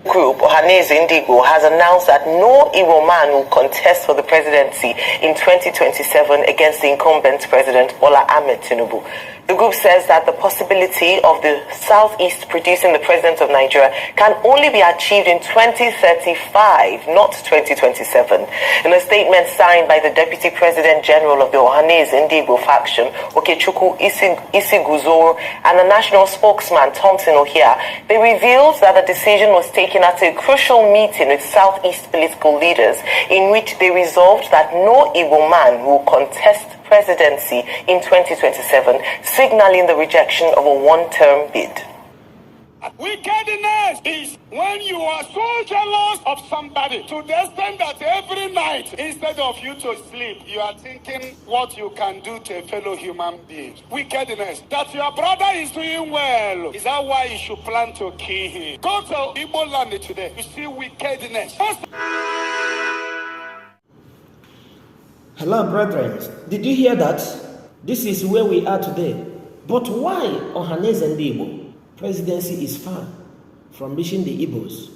Group, Ohaneze Ndi Igbo, has announced that no Igbo man will contest for the presidency in 2027 against the incumbent president, Bola Ahmed Tinubu. The group says that the possibility of the Southeast producing the president of Nigeria can only be achieved in 2035, not 2027. In a statement signed by the Deputy President General of the Ohaneze Ndi Igbo faction, Okechukwu Isiguzoro, and the national spokesman, Thompson Ohia, they revealed that the decision was taken at a crucial meeting with Southeast political leaders, in which they resolved that no Igbo man will contest presidency in 2027, signaling the rejection of a one-term bid. Wickedness is when you are so jealous of somebody to the extent that every night, instead of you to sleep, you are thinking what you can do to a fellow human being. Wickedness. That your brother is doing well. Is that why you should plan to kill him? Go to Igbo land today. You see wickedness. Hello, brethren. Did you hear that? This is where we are today. But why Ohaneze Ndi Igbo? Presidency is far from reaching the Igbos.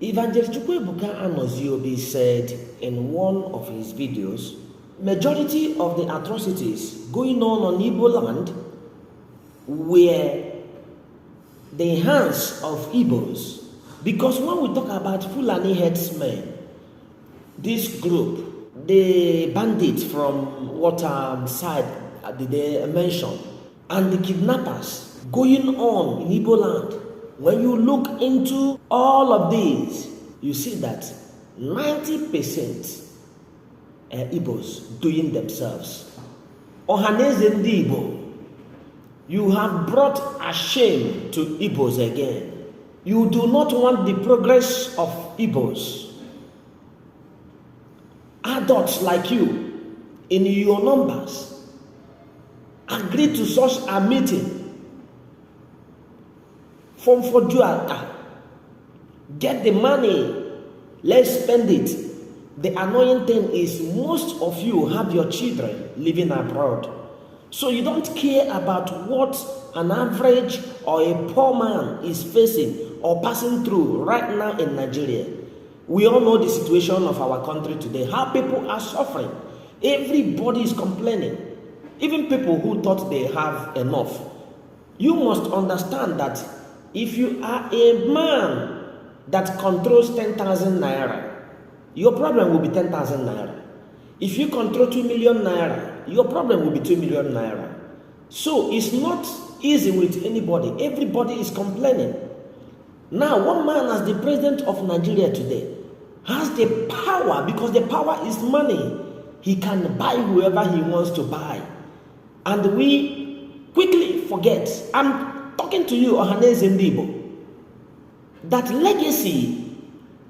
Evangelist Chukwuebuka Anoziobi said in one of his videos, majority of the atrocities going on Igbo land were the hands of Igbos. Because when we talk about Fulani headsmen, this group, the bandits from what side did they mention, and the kidnappers going on in Igbo land, when you look into all of these, you see that 90% are Igbos doing themselves. Ohaneze Ndi Igbo, you have brought a shame to Igbos again. You do not want the progress of Igbos. Adults like you, in your numbers, agree to such a meeting. Form for Juaka. Get the money. Let's spend it. The annoying thing is most of you have your children living abroad. So you don't care about what an average or a poor man is facing or passing through right now in Nigeria. We all know the situation of our country today, how people are suffering. Everybody is complaining. Even people who thought they have enough. You must understand that if you are a man that controls 10,000 naira, your problem will be 10,000 naira. If you control 2 million naira, your problem will be 2 million naira. So it's not easy with anybody. Everybody is complaining. Now, one man as the president of Nigeria today has the power, because the power is money. He can buy whoever he wants to buy. And we quickly forget. I'm talking to you, Ohaneze Ndi Igbo, that legacy,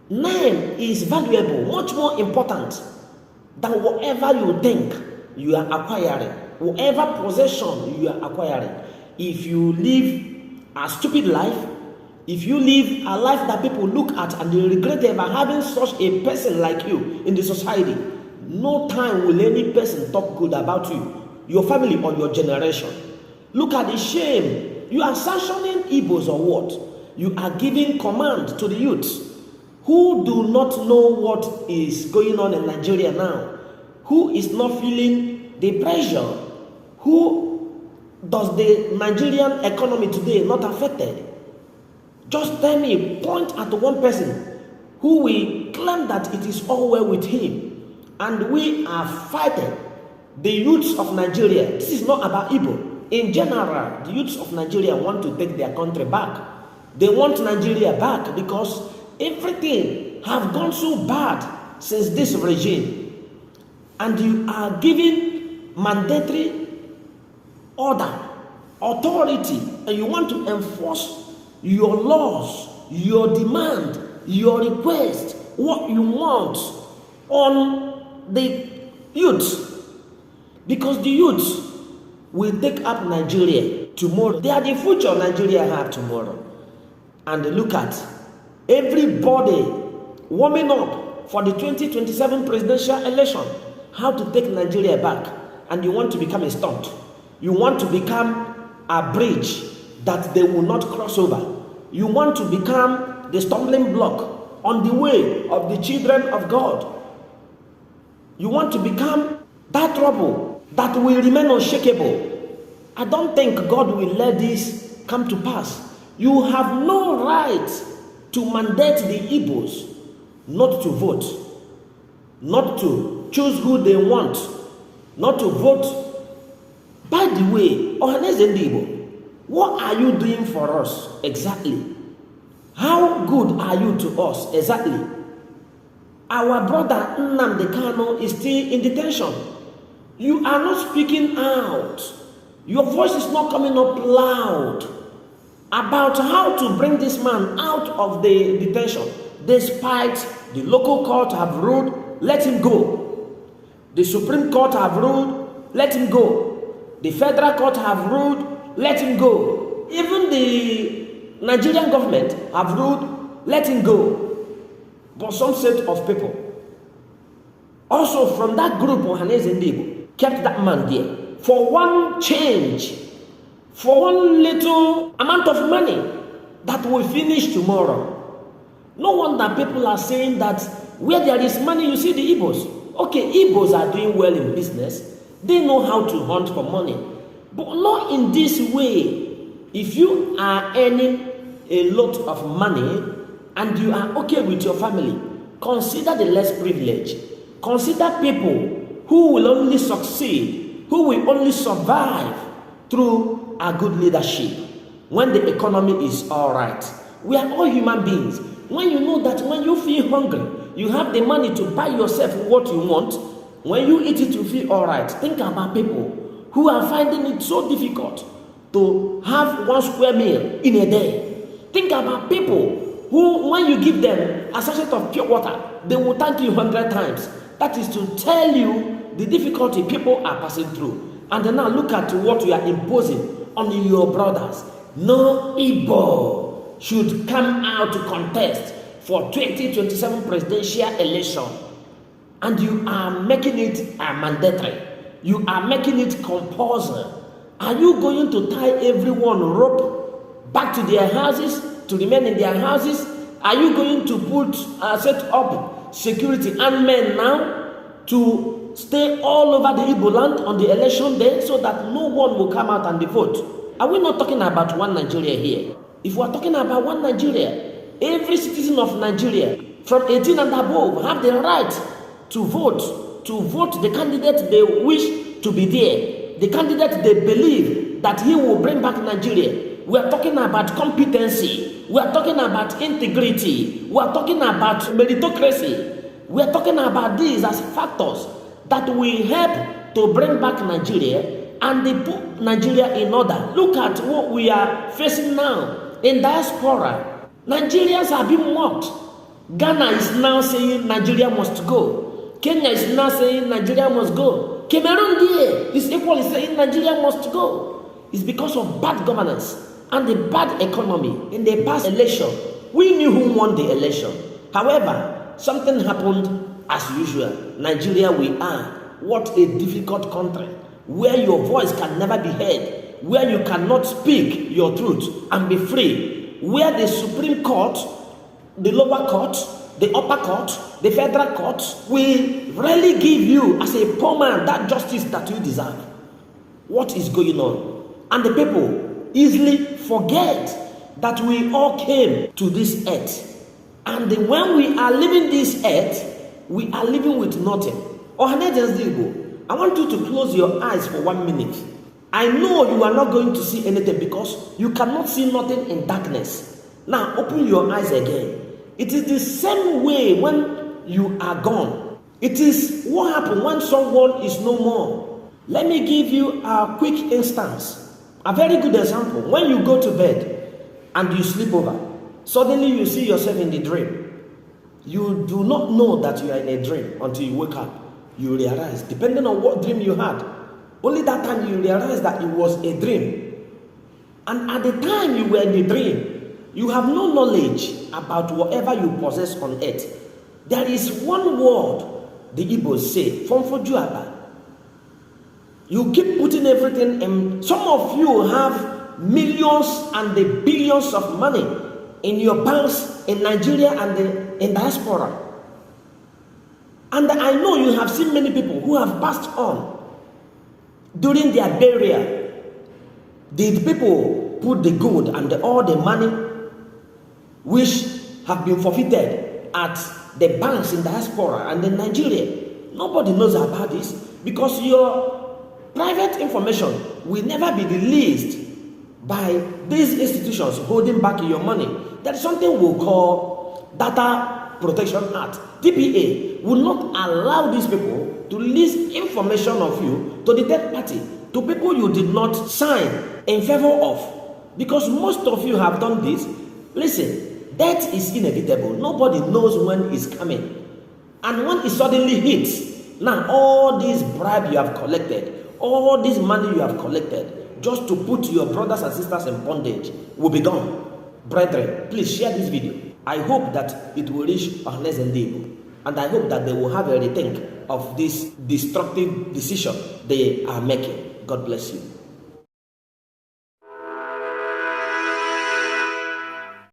name is valuable, much more important than whatever you think you are acquiring, whatever possession you are acquiring. If you live a stupid life, if you live a life that people look at and they regret ever having such a person like you in the society, no time will any person talk good about you, your family, or your generation. Look at the shame. You are sanctioning Igbos or what? You are giving command to the youths who do not know what is going on in Nigeria now, who is not feeling the pressure, who does the Nigerian economy today not affected. Just tell me, point at one person who will claim that it is all well with him, and we are fighting the youths of Nigeria. This is not about Igbo. In general, the youths of Nigeria want to take their country back. They want Nigeria back because everything have gone so bad since this regime. And you are giving mandatory order, authority, and you want to enforce your laws, your demand, your request, what you want on the youth. Because the youth will take up Nigeria tomorrow. They are the future Nigeria have tomorrow. And look at everybody warming up for the 2027 presidential election. How to take Nigeria back. And you want to become a stunt. You want to become a bridge that they will not cross over. You want to become the stumbling block on the way of the children of God. You want to become that trouble that will remain unshakable. I don't think God will let this come to pass. You have no right to mandate the Igbos not to vote, not to choose who they want, not to vote. By the way, Ohaneze Ndi Igbo, what are you doing for us exactly? How good are you to us exactly? Our brother Nnamdi Kanu is still in detention. You are not speaking out. Your voice is not coming up loud about how to bring this man out of the detention, despite the local court have ruled, let him go. The Supreme Court have ruled, let him go. The Federal Court have ruled, let him go. Even the Nigerian government have ruled, let him go. But some set of people, also from that group, Ohaneze Ndi Igbo, kept that man there for one change, for one little amount of money that will finish tomorrow. No wonder people are saying that where there is money, you see the Igbos. Okay, Igbos are doing well in business. They know how to hunt for money. But not in this way. If you are earning a lot of money and you are okay with your family, consider the less privileged. Consider people who will only succeed, who will only survive through a good leadership when the economy is all right. We are all human beings. When you know that when you feel hungry, you have the money to buy yourself what you want, when you eat it, you feel all right. Think about people who are finding it so difficult to have one square meal in a day. Think about people who, when you give them a sachet of pure water, they will thank you 100 times. That is to tell you the difficulty people are passing through. And then now look at what you are imposing on your brothers. No Igbo should come out to contest for 2027 presidential election. And you are making it mandatory. You are making it compulsory. Are you going to tie everyone rope back to their houses, to remain in their houses? Are you going to set up security and men now to stay all over the Igbo land on the election day so that no one will come out and vote? Are we not talking about one Nigeria here? If we are talking about one Nigeria, every citizen of Nigeria from 18 and above have the right to vote the candidate they wish to be there, the candidate they believe that he will bring back Nigeria. We are talking about competency. We are talking about integrity. We are talking about meritocracy. We are talking about these as factors that will help to bring back Nigeria and they put Nigeria in order. Look at what we are facing now in diaspora. Nigerians are being mocked. Ghana is now saying Nigeria must go. Kenya is now saying Nigeria must go. Cameroon there is equally saying Nigeria must go. It's because of bad governance and the bad economy in the past election. We knew who won the election. However, something happened as usual. Nigeria we are. What a difficult country where your voice can never be heard, where you cannot speak your truth and be free, where the Supreme Court, the lower court, the upper court, the federal court will rarely give you as a poor man that justice that you deserve. What is going on? And the people easily forget that we all came to this earth. And when we are leaving this earth, we are living with nothing. Ohaneze Ndi Igbo, I want you to close your eyes for 1 minute. I know you are not going to see anything because you cannot see nothing in darkness. Now open your eyes again. It is the same way when you are gone. It is what happens when someone is no more. Let me give you a quick instance, a very good example. When you go to bed and you sleep over, suddenly you see yourself in the dream. You do not know that you are in a dream until you wake up. You realize, depending on what dream you had, only that time you realize that it was a dream. And at the time you were in the dream, you have no knowledge about whatever you possess on earth. There is one word the Igbos say, Fonfojuaba. You keep putting everything in. Some of you have millions and the billions of money in your banks in Nigeria and in diaspora. And I know you have seen many people who have passed on during their burial. Did people put the gold and all the money which have been forfeited at the banks in diaspora and in Nigeria? Nobody knows about this because your private information will never be released by these institutions holding back your money. That is something we'll call Data Protection Act. DPA will not allow these people to release information of you to the third party, to people you did not sign in favor of. Because most of you have done this. Listen, death is inevitable. Nobody knows when it's coming. And when it suddenly hits, now all this bribe you have collected, all this money you have collected, just to put your brothers and sisters in bondage, will be gone. Brethren, please share this video. I hope that it will reach Ohaneze Ndi Igbo, and I hope that they will have a rethink of this destructive decision they are making. God bless you.